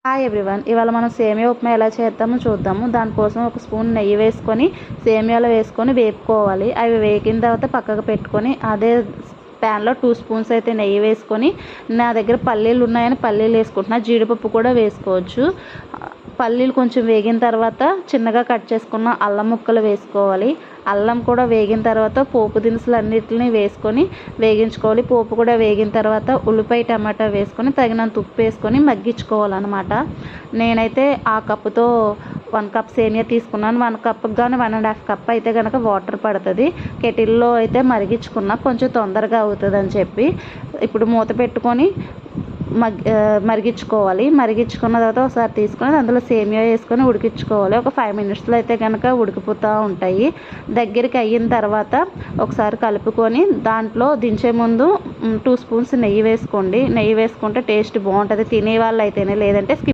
Hi everyone, ఇవాళ మనం సేమియా ఉప్మా ఎలా చేద్దామో చూద్దాము. దానికోసం ఒక స్పూన్ నెయ్యి వేసుకొని సేమియాలో వేసుకొని వేపుకోవాలి. అవి వేగిన తర్వాత పక్కకు పెట్టుకొని అదే ప్యాన్లో 2 స్పూన్స్ అయితే నెయ్యి వేసుకొని, నా దగ్గర పల్లీలు ఉన్నాయని పల్లీలు వేసుకుంటున్నా, జీడిపప్పు కూడా వేసుకోవచ్చు. పల్లీలు కొంచెం వేగిన తర్వాత చిన్నగా కట్ చేసుకున్న అల్లం ముక్కలు వేసుకోవాలి. అల్లం కూడా వేగిన తర్వాత పోపు దినుసులు అన్నిటిని వేసుకొని వేగించుకోవాలి. పోపు కూడా వేగిన తర్వాత ఉల్లిపాయ టమాటా వేసుకొని తగినంత ఉప్పు వేసుకొని మగ్గించుకోవాలన్నమాట. నేనైతే ఆ కప్పుతో 1 కప్ సేమియా తీసుకున్నాను. 1 కప్కి కానీ 1.5 కప్ అయితే కనుక వాటర్ పడుతుంది. కెటిల్లో అయితే మరిగించుకున్నా, కొంచెం తొందరగా అవుతుంది అని చెప్పి. ఇప్పుడు మూత పెట్టుకొని మరిగించుకోవాలి. మరిగించుకున్న తర్వాత ఒకసారి తీసుకొని అందులో సేమియా వేసుకొని ఉడికించుకోవాలి. ఒక 5 మినిట్స్లో అయితే కనుక ఉడికిపోతూ ఉంటాయి. దగ్గరికి అయిన తర్వాత ఒకసారి కలుపుకొని దాంట్లో దించే ముందు 2 స్పూన్స్ నెయ్యి వేసుకోండి. నెయ్యి వేసుకుంటే టేస్ట్ బాగుంటుంది తినే వాళ్ళు అయితేనే, లేదంటే